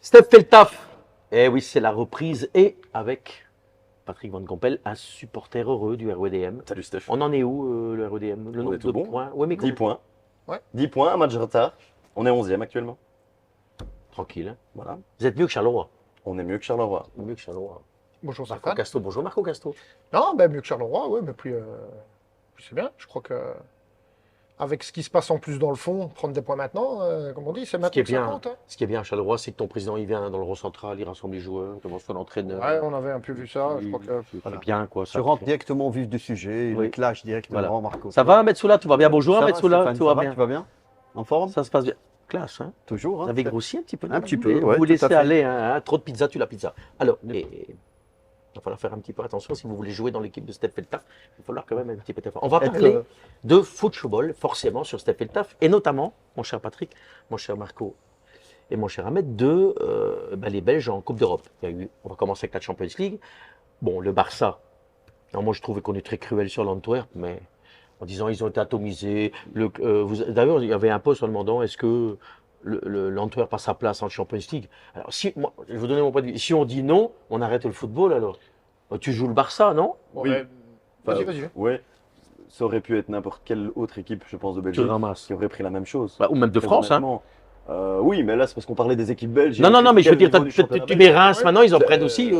Steph fait le taf. Eh oui, c'est la reprise et avec Patrick Van Gompel, un supporter heureux du RWDM. Salut Steph. On en est où, le RWDM? Le On nombre est tout de bon. points? Ouais, mais 10 points. Ouais. 10 points, un match de retard. On est 11e actuellement. tranquille. Hein. Voilà. Vous êtes mieux que Charleroi. On est mieux que Charleroi. Mieux que Charleroi. Bonjour Marco Stéphane. Castro, bonjour Marco Castro. Non, ben mieux que Charleroi, oui, mais plus c'est bien. Je crois que avec ce qui se passe en plus dans le fond, prendre des points maintenant, comme on dit, c'est Ce qui maintenant est que ça bien, compte. Hein. ce qui est bien à Charleroi, c'est que ton président il vient dans le rond central, il rassemble les joueurs, commence son entraîneur. Ouais, on avait un peu vu ça. Je crois que C'est bien quoi. Tu Ça. rentres directement au vif du sujet, Oui. le clash directement, Voilà. Marco. Ça va, Metsoula, tout va bien? Bonjour, Ça va, Metsoula, Stéphane, tout ça va bien? Tu vas bien? En forme? Ça se passe bien. Classe, hein? Toujours. Vous Hein, avez grossi un petit peu? Un petit vous peu, voulez- ouais, Vous tout à laissez fait. aller, hein, trop de pizza, tu la pizza. Alors, il va falloir faire un petit peu attention si vous voulez jouer dans l'équipe de Steph et le Taf. Il va falloir quand même un petit peu d'effort. On va parler de football, forcément, sur Steph et le Taf, et notamment, mon cher Patrick, mon cher Marco et mon cher Ahmed, de les Belges en Coupe d'Europe. On va commencer avec la Champions League. Bon, le Barça. Alors, moi, je trouvais qu'on est très cruel sur l'Antwerp, mais en disant ils ont été atomisés. D'ailleurs, il y avait un post en demandant est-ce que l'Antwerp a sa place en Champions League. Alors, moi, je vais vous donner mon point de vue. Si on dit non, on arrête le football alors. Tu joues le Barça, non? Oui. ouais, Enfin, vas-y. Ouais. Ça aurait pu être n'importe quelle autre équipe, je pense, de Tu Belgique ramasses. qui aurait pris la même chose. Ou même de Très France. Hein. honnêtement. Oui, mais là, c'est parce qu'on parlait des équipes belges. Non, mais je veux dire, Quel niveau du championnat tu belge mets Reims, Ouais. maintenant, ils en prennent aussi.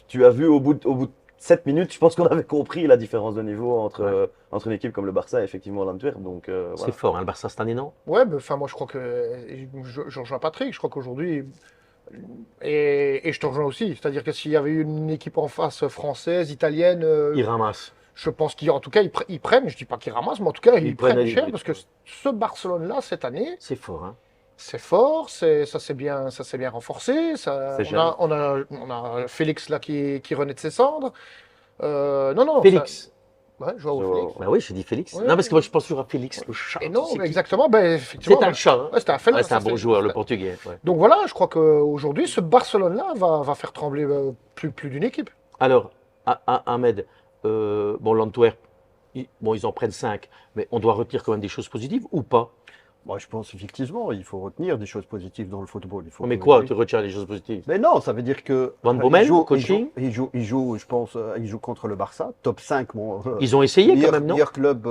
Tu as vu au bout de 7 minutes, je pense qu'on avait compris la différence de niveau entre une équipe comme le Barça et effectivement l'Antwerp. Donc, C'est voilà. fort, hein, le Barça cette année, non? Ouais, enfin moi je crois que je rejoins Patrick. Je crois qu'aujourd'hui et je te rejoins aussi. C'est-à-dire que s'il y avait eu une équipe en face française, italienne, Ils ramassent. je pense qu'en tout cas ils prennent. Je dis pas qu'ils ramassent, mais en tout cas ils prennent prennent les cher buts, parce que ouais. ce Barcelone-là cette année. C'est fort, hein. C'est fort, ça s'est bien renforcé. C'est jeune. On a Félix là qui renaît de ses cendres. Non. Félix. Ouais, Joao Joao. Félix. Bah oui, j'ai dit Félix. Ouais. Non, parce que moi, je pense toujours à Félix, le chat. Et non, C'est mais qui? exactement. Ben, effectivement. C'est un chat. Hein. Ouais, c'était un félin. Ouais, c'est un ça, bon joueur, le portugais. Ouais. Donc voilà, je crois qu'aujourd'hui, ce Barcelone-là va faire trembler plus d'une équipe. Alors, Ahmed, l'Antwerp, ils en prennent 5, mais on doit retenir quand même des choses positives ou pas? Moi, je pense effectivement, il faut retenir des choses positives dans le football. Il faut Mais que- quoi, tu retiens les choses positives? Mais non, ça veut dire que. Van Bommel, il joue, coaching il joue, je pense, il joue contre le Barça, top 5. Ils ont essayé quand même, non? meilleur club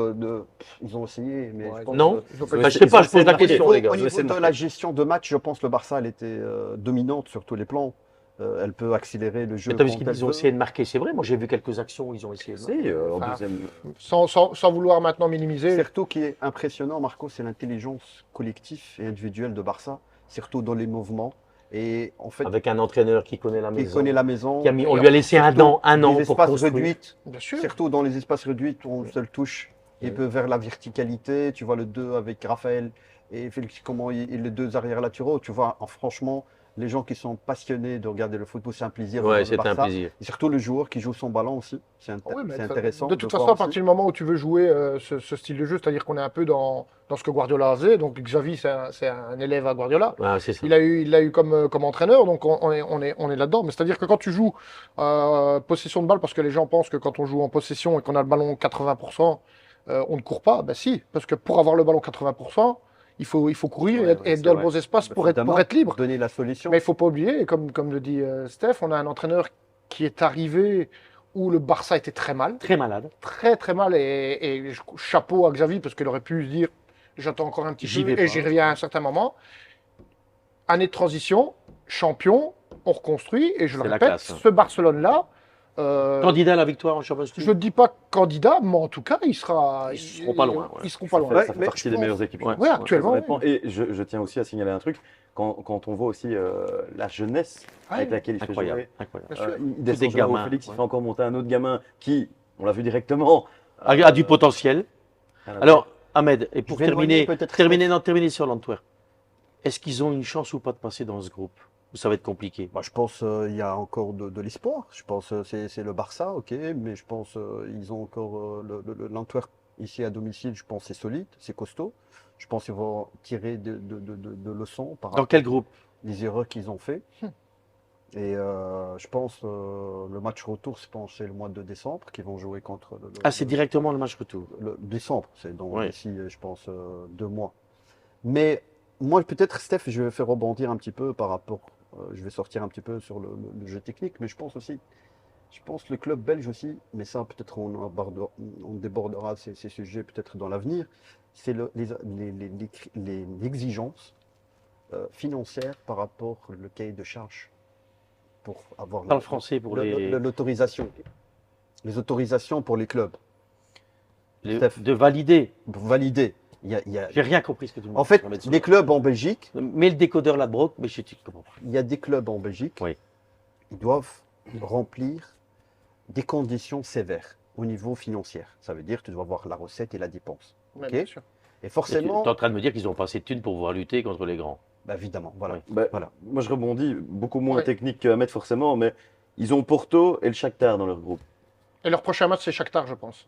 Ils ont essayé, mais Ouais, je pense, Non. Ils ont Ouais, Bah, je sais pas, je pose la Au question, les gars. Au je vais essayer niveau de de la gestion de match, je pense que le Barça, elle était dominante sur tous les plans. Elle peut accélérer le jeu. Mais t'as vu ce quand qu'ils elle ont veut. essayé de marquer, c'est vrai. Moi, j'ai vu quelques actions où ils ont essayé de marquer. Si, en Enfin, deuxième. sans vouloir maintenant minimiser. Surtout qui est impressionnant, Marco, c'est l'intelligence collective et individuelle de Barça, surtout dans les mouvements. Et en fait, Avec un entraîneur qui connaît la qui maison. connaît la maison. On lui a laissé un an des pour espaces construire. réduits, Bien sûr. surtout dans les espaces réduits où on seule touche. Il peut vers la verticalité. Tu vois le 2 avec Raphaël et Félix, comment les deux arrière latéraux. Tu vois, franchement, les gens qui sont passionnés de regarder le football, c'est un plaisir. de voir Ouais, le c'était un Barça. plaisir. Et surtout le joueur qui joue son ballon aussi. C'est Oui, mais intéressant. de toute voir façon, à aussi. partir du moment où tu veux jouer ce style de jeu, c'est-à-dire qu'on est un peu dans ce que Guardiola faisait. Donc Xavi, c'est un élève à Guardiola. Ah, c'est ça. Il l'a eu comme entraîneur, donc on est là-dedans. Mais c'est-à-dire que quand tu joues possession de balle, parce que les gens pensent que quand on joue en possession et qu'on a le ballon 80%, on ne court pas. Ben si, parce que pour avoir le ballon 80%, il faut courir Ouais, et être c'est dans le vrai. bon espace pour Évidemment, être libre. Donner la solution. Mais il ne faut pas oublier, et comme le dit Steph, on a un entraîneur qui est arrivé où le Barça était très mal, Très malade. très très mal, et chapeau à Xavi, parce qu'il aurait pu se dire, j'attends encore un petit J'y peu, vais et pas. j'y reviens à un certain moment. Année de transition, champion, on reconstruit, et je le C'est la répète, classe, hein. ce Barcelone-là, Candidat à la victoire en Champions je League. ne dis pas candidat, mais en tout cas, ils seront pas loin, ouais. Ils seront pas loin. Ouais, Ça fait mais partie je des pense- meilleures équipes. Ouais. Ouais, actuellement, Honnêtement. Et je tiens aussi à signaler un truc. Quand on voit aussi la jeunesse avec laquelle il fait Incroyable. jouer, Incroyable. Bien sûr. il descend des Joao gamins, Félix, il ouais. fait encore monter un autre gamin qui, on l'a vu directement. A du potentiel. Alors, Ahmed, et pour Je vais éloigner terminer, peut-être terminer sur l'Antwerp, est-ce qu'ils ont une chance ou pas de passer dans ce groupe? Ou ça va être compliqué? Bah, je pense qu'il y a encore de l'espoir. Je pense c'est le Barça, ok, mais je pense ils ont encore l'Antwerp ici à domicile. Je pense c'est solide, c'est costaud. Je pense qu'ils vont tirer de leçons par Dans rapport quel groupe? aux erreurs qu'ils ont fait. Et je pense le match retour, je pense c'est le mois de décembre qu'ils vont jouer contre Ah, c'est directement le match retour. le décembre, c'est dans Ouais. d'ici, je pense, 2 mois. Mais moi, peut-être, Steph, je vais faire rebondir un petit peu par rapport je vais sortir un petit peu sur le jeu technique, mais je pense le club belge aussi, mais ça peut-être on débordera ces sujets peut-être dans l'avenir, c'est l'exigence financière par rapport au cahier de charge pour avoir Parle français pour l'autorisation. Les autorisations pour les clubs. de valider. Pour valider. J'ai rien compris ce que tu me dis. En fait, les clubs en Belgique, Mets le décodeur là, Brock, mais je te comprends pas. il y a des clubs en Belgique, Oui. ils doivent remplir des conditions sévères au niveau financier. Ça veut dire que tu dois avoir la recette et la dépense. Ouais, Ok. bien sûr. Et Tu es forcément, en train de me dire qu'ils ont pas assez de thunes pour pouvoir lutter contre les grands. bah, évidemment, voilà. Oui. Bah, Voilà. Moi, je rebondis, beaucoup moins Ouais. technique que Ahmed forcément, mais ils ont Porto et le Shakhtar dans leur groupe, Et leur prochain match, c'est Shakhtar, je pense.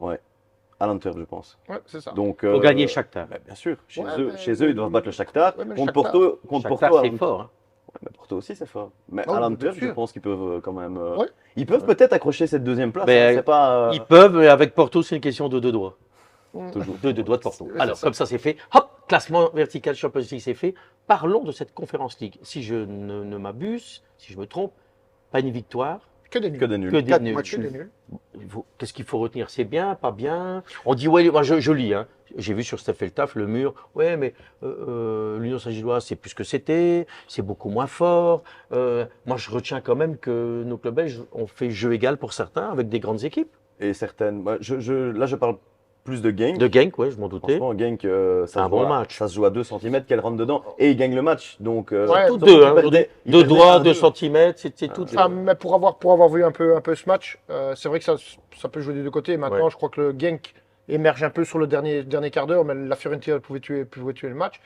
à l'Antwerp, je pense. Ouais, c'est ça. Donc, Il faut gagner Shakhtar. bah, bien sûr, chez Ouais, eux, mais- chez eux, ils doivent battre le Shakhtar. Ouais, mais le Contre Shakhtar- Porto, Shakhtar, à c'est l'Antwerp. fort. Hein. Ouais, mais Porto aussi, c'est fort. Mais Oh, à bien l'Antwerp, je sûr. pense qu'ils peuvent quand même. Ouais. Ils peuvent peut-être accrocher cette deuxième place. Mais, hein, c'est pas. Ils peuvent, mais avec Porto, c'est une question de deux doigts. Toujours. Deux doigts de Porto. Ouais, c'est Alors, ça. comme ça, c'est fait. Hop, classement vertical Champions League, c'est fait. Parlons de cette Conference League. Si je ne m'abuse, si je me trompe, pas une victoire, Que des nuls. Que des nuls. que des 4 nuls. matchs Que des nuls. nuls. Qu'est-ce qu'il faut retenir? C'est bien, pas bien? On dit, ouais, moi je lis, hein. J'ai vu sur Steph Taf le mur, ouais, mais l'Union Saint-Gilloise, c'est plus ce que c'était, c'est beaucoup moins fort. Moi, je retiens quand même que nos clubs belges ont fait jeu égal pour certains avec des grandes équipes. Et certaines. Là, je parle plus de Genk. De Genk, ouais, je m'en doutais. Franchement, Genk, ça, un se bon joue match. ça se joue à 2 cm qu'elle rentre dedans. Et ils gagnent le match. Donc, Ouais, Tous donc deux, ils hein, perdaient- ils deux perdaient doigts, 1-2. 2 cm, c'est tout. Enfin, mais pour avoir vu un peu ce match, c'est vrai que ça peut jouer des deux côtés. Maintenant, Ouais. je crois que le Genk émerge un peu sur le dernier quart d'heure, mais la Fiorentina pouvait tuer le match.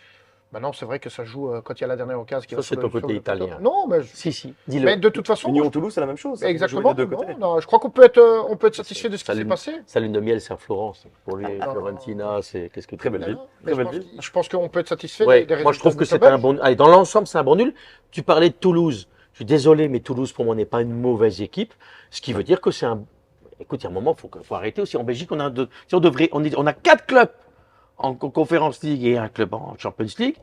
Maintenant, c'est vrai que ça joue quand il y a la dernière occasion qui Ça, va c'est sur le- ton sur côté le plateau. italien. Non, mais, Si, dis-le. mais de toute façon, Union Toulouse, c'est la même chose. ça peut jouer exactement. des deux côtés. Non, je crois qu'on peut être satisfait de ce qui Ça s'est lui- passé. Sa lune de miel, c'est à Florence. Pour lui, non. Fiorentina, c'est qu'est-ce que tu Très belle veux ville. dire? Mais Très je belle pense- ville. Je pense qu'on peut être satisfait Ouais, des moi je trouve que résultats c'est un belges. bon. Allez, dans l'ensemble, c'est un bon nul. Tu parlais de Toulouse. Je suis désolé, mais Toulouse pour moi n'est pas une mauvaise équipe. Ce qui veut dire que c'est un. Écoute, il y a un moment, faut arrêter aussi. En Belgique, si on devrait, on a 4 clubs en Conference League et un club en Champions League.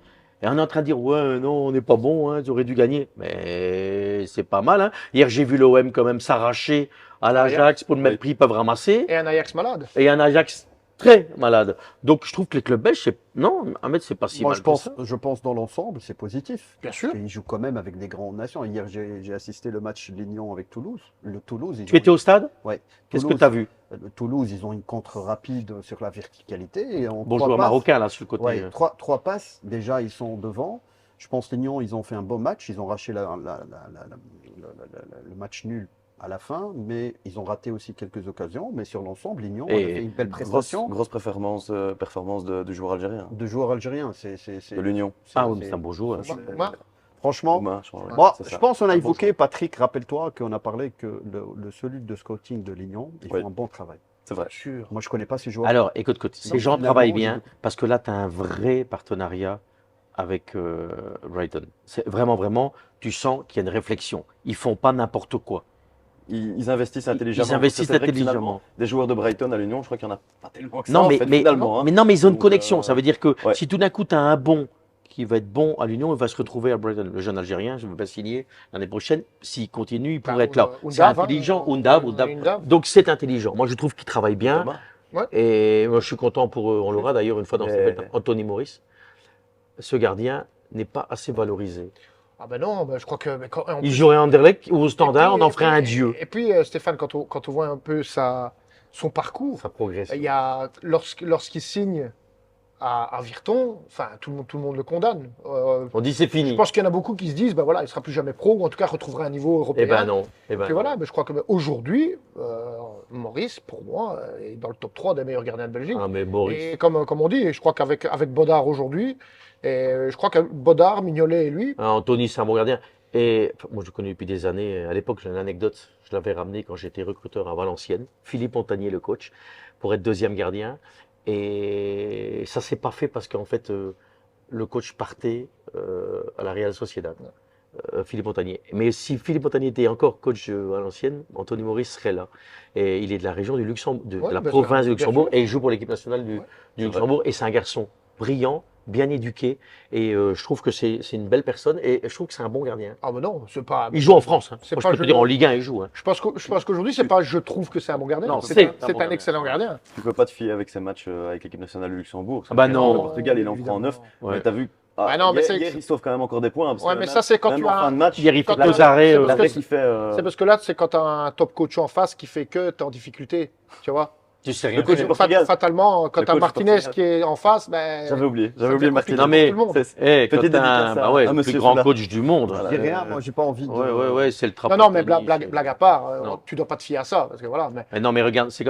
Et on est en train de dire, ouais, non, on n'est pas bon, hein, ils auraient dû gagner. Mais c'est pas mal. Hein. Hier, j'ai vu l'OM quand même s'arracher à l'Ajax pour le même Oui. prix, ils peuvent ramasser. Et un Ajax malade. Et un Ajax très malade. Donc je trouve que les clubs belges, non, Ahmed, c'est pas si Moi, mal je que ça. pense dans l'ensemble, c'est positif. Bien sûr. Ils jouent quand même avec des grandes nations. Hier, j'ai assisté le match Lignon avec Toulouse. Le Toulouse, Tu étais au stade? Ouais. Qu'est-ce que Toulouse, tu as vu? Toulouse, ils ont une contre rapide sur la verticalité. Et en Bon 3 joueur passes- marocain là sur le côté. Ouais, trois passes, déjà, ils sont devant. Je pense que Lignon, ils ont fait un bon match. Ils ont arraché le match nul à la fin, mais ils ont raté aussi quelques occasions. Mais sur l'ensemble, Lignon a Et fait une belle prestation. Grosse performance du joueur algérien. De joueurs algériens. De l'Union. Ah oui, mais c'est un beau joueur. Moi, Franchement, Ouma, je crois, ouais, moi, c'est je ça. pense qu'on a Un bon évoqué, Patrick, rappelle-toi qu'on a parlé que le celui de scouting de Lignon, ils Oui. font un bon travail. C'est vrai. sûr. Moi, je connais pas ces joueurs. Alors, écoute, ces gens finalement, travaillent je- bien parce que là, tu as un vrai partenariat avec Brighton. C'est vraiment, tu sens qu'il y a une réflexion. Ils font pas n'importe quoi. Ils investissent intelligemment. Ils investissent C'est vrai que intelligemment. finalement, des joueurs de Brighton à l'Union, je crois qu'il n'y en a pas tellement que ça. Non, en mais, fait, mais, finalement, hein. mais non, mais ils ont une Donc, connexion. Ça veut dire que ouais. si tout d'un coup, tu as un bon qui va être bon à l'Union, il va se retrouver à Brighton. Le jeune Algérien, je ne veux pas signer l'année prochaine. S'il continue, il pourrait être là. C'est intelligent. Undab. Donc, c'est intelligent. Moi, je trouve qu'il travaille bien. Thomas, Et moi, je suis content pour eux. On l'aura d'ailleurs une fois dans Mais- cette appel. Anthony Maurice. Ce gardien n'est pas assez valorisé. Ah ben non, ben je crois que... mais en Il plus- jouerait à Anderlecht ou au Standard, Et puis- on en ferait un et puis- dieu. Et puis, Stéphane, quand on voit un peu son parcours, Ça progresse. il y a, lorsqu'il signe à Virton, enfin, tout le monde le condamne. On dit c'est Je fini. pense qu'il y en a beaucoup qui se disent, ben voilà, il ne sera plus jamais pro, ou en tout cas retrouvera un niveau européen. Eh ben non. Eh ben Et voilà, mais je crois que aujourd'hui, Maurice, pour moi, est dans le top 3 des meilleurs gardiens de Belgique. Ah, mais Boris. Et comme on dit, et je crois qu'avec Bodard aujourd'hui, et je crois que Bodard, Mignolet et lui, Ah, Anthony, c'est un bon gardien. Et enfin, moi, je le connais depuis des années. À l'époque, j'ai une anecdote. Je l'avais ramené quand j'étais recruteur à Valenciennes. Philippe Montagnier, le coach, pour être deuxième gardien. Et ça s'est pas fait parce qu'en fait, le coach partait à la Real Sociedad. Philippe Montagnier. Mais si Philippe Montagnier était encore coach à Valenciennes, Anthony Maurice serait là. Et il est de la région du Luxembourg, de Ouais, la ben, province du bien Luxembourg, sûr. et il joue pour l'équipe nationale du C'est Luxembourg. Et c'est un garçon brillant, bien éduqué. Et je trouve que c'est une belle personne et je trouve que c'est un bon gardien. Ah, mais non, c'est pas. Il joue en France. Hein. C'est Moi, pas je peux te je- dire en Ligue 1, il joue. Hein. Je pense qu'aujourd'hui, c'est pas je trouve que c'est un bon gardien. Non, c'est c'est un, un c'est bon un gardien. excellent gardien. Tu peux pas te fier avec ses matchs avec l'équipe nationale du Luxembourg. Ah bah non. Le Portugal, il en prend 9. Ouais. Mais t'as vu. Ah non, mais hier, il sauve quand même encore des points. Parce Ouais, que mais même- ça, c'est quand même tu en as. fin de match, Hier, il fait Quand deux arrêts. c'est parce l'arrêt que- qu'il fait. C'est parce que là, c'est quand tu as un top coach en face qui fait que tu es en difficulté. Tu vois Tu sais Le rien coach faire. du Portugal. Fatalement, quand Le tu as coach du Martinez Portugal. qui est en face, ben. J'avais oublié. Ça J'avais fait oublié compliqué. Martinez. Non mais, Tout le monde. quand Petite t'as dédicace bah ouais, à le monsieur plus grand Foulard. coach du monde. Voilà. Je dis rien, moi j'ai pas envie de. Ouais, c'est le Non, non, mais trappeur. blague à part, Non. tu dois pas te fier à ça. Parce que voilà. Mais non, mais regarde, c'est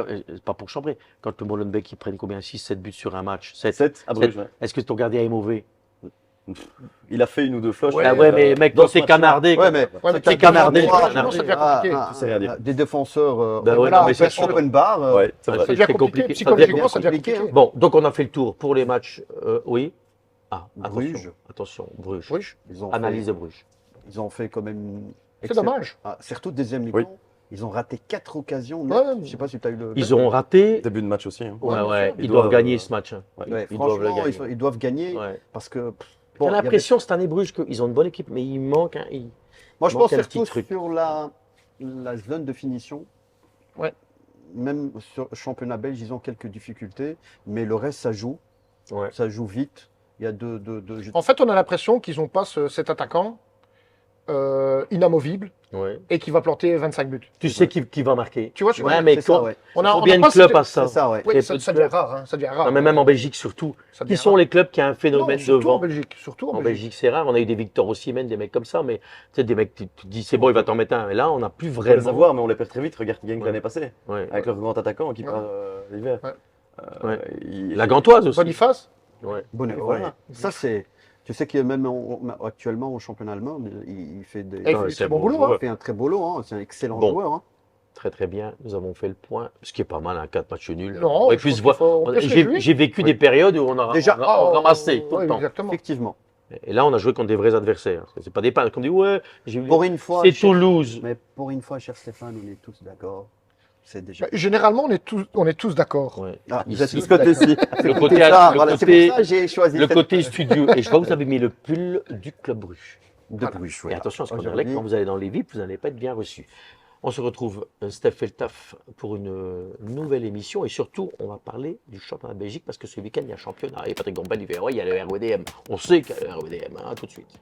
pas pour chambrer. Quand le Molenbeek, ils prennent combien 6, 7 buts sur un match 7. 7 à Bruges. ouais. Est-ce que ton gardien est mauvais? Il a fait une ou deux floches. Ouais, Ah ouais, mais mec, dans quand ce t'es match-là. canardé. Ouais, mais Ouais, mais c'est t'as canardé, des c'est joueurs, canardé. ça devient compliqué. Tu sais rien dire. Des défenseurs Ben ouais, non, mais c'est sûr. open bar. Ouais, c'est vrai. Ça devient c'est compliqué. compliqué. Psychologiquement, ça Ça devient devient compliqué. Bon, donc on a fait le tour pour les matchs. Oui. Ah, Bruges. attention, Bruges. Bruges. Ils ont Analyse de Bruges. ils ont fait quand même. C'est dommage. Ah, surtout deuxième mi-temps. Oui. Ils ont raté 4 occasions. Ouais, Je sais pas si tu as eu le. Ils ont raté. Début de match aussi. hein. Ouais, bien ouais. sûr. Ils Ils doivent doivent, gagner ce match. Hein. Ouais, Ils doivent le franchement, gagner. ils doivent gagner Ouais. parce que. J'ai il y avait- l'impression cette année Bruges qu'ils ont une bonne équipe, mais il manque un. Moi, je manque pense un surtout petit truc. sur la zone de finition. Ouais. Même sur le championnat belge, ils ont quelques difficultés, mais le reste, ça joue. Ouais. Ça joue vite. Il y a En fait, on a l'impression qu'ils n'ont pas cet attaquant inamovible Ouais. et qui va planter 25 buts. Tu sais qui va marquer. Tu vois, je veux Ouais, dire, mais c'est ça, toi, ouais. on a combien de pas clubs cette- à ça? C'est ça, ouais. Oui, Très ça peu de devient clubs. rare. Hein, ça devient rare. Non, mais même en Belgique surtout. Ça Qui devient sont rare. les clubs qui ont un phénomène Non, surtout en devant? Belgique. Surtout En Belgique, c'est rare. On a eu des Victor Osimhen, des mecs comme ça, mais tu sais, des mecs, tu te dis c'est bon, il va t'en mettre un. Et là, on n'a plus On peut les vraiment. avoir, mais on les perd très vite. Regarde qui gagne Ouais. l'année passée. Ouais. Avec leur grand attaquant qui Ouais. part l'hiver. Ouais. Ouais. Il- La Gantoise aussi. Boniface. Ouais. Bonne, Et voilà. ouais. Ça, c'est. Tu sais que même actuellement au championnat allemand, il fait des. Et il Ouais, fait c'est du bon bon boulot. joueur. hein. Il fait un très beau lot, hein. C'est un excellent Bon. joueur. Hein. Très très bien. Nous avons fait le point, ce qui est pas mal, un 4 matchs nuls. Non, On je puisse pense voir. qu'il faut- on peut se réjouir. J'ai vécu Oui. des périodes où on a, Déjà, on a ramassé tout Ouais, le temps. Exactement. Effectivement. Et là, on a joué contre des vrais adversaires. C'est pas des pannes. Comme on dit, ouais, j'ai vu. Pour une fois. C'est cher- Toulouse. Mais pour une fois, cher Stéphane, on est tous d'accord. C'est déjà. Généralement, on est tous d'accord. Ouais. Ah, Ici, vous êtes de ce côté-ci. Le côté, C'est ça, le voilà, c'est côté, pour ça que j'ai choisi le cette- côté studio. Et je vois que vous avez mis le pull du Club Bruges. de Bruges. Et voilà. attention à ce qu'on Aujourd'hui, quand vous allez dans les VIP, vous n'allez pas être bien reçu. On se retrouve, Steph fait le taf, pour une nouvelle émission. Et surtout, on va parler du championnat de Belgique parce que ce week-end, il y a un championnat. Et Patrick Gompel, il fait, ouais, il y a le RWDM. On sait qu'il y a le RWDM, hein, tout de suite.